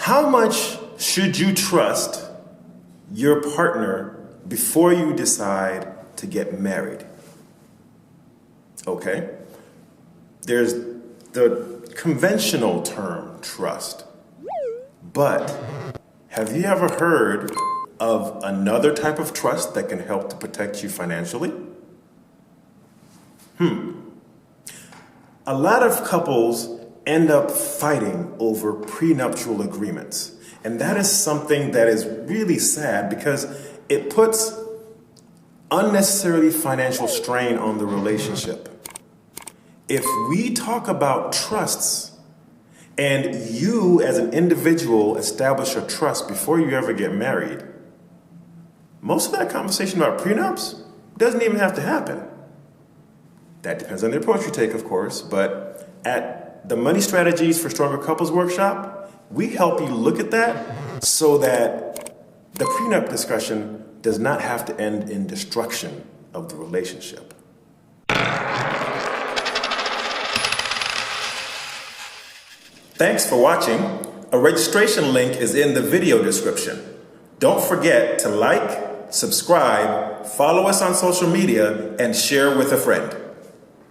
How much should you trust your partner before you decide to get married? Okay. There's the conventional term trust. But have you ever heard of another type of trust that can help to protect you financially? A lot of couples end up fighting over prenuptial agreements. And that is something that is really sad because it puts unnecessarily financial strain on the relationship. If we talk about trusts and you as an individual establish a trust before you ever get married, most of that conversation about prenups doesn't even have to happen. That depends on the approach you take, of course, but at the Money Strategies for Stronger Couples workshop, we help you look at that so that the prenup discussion does not have to end in destruction of the relationship. Thanks for watching. A registration link is in the video description. Don't forget to like, subscribe, follow us on social media, and share with a friend.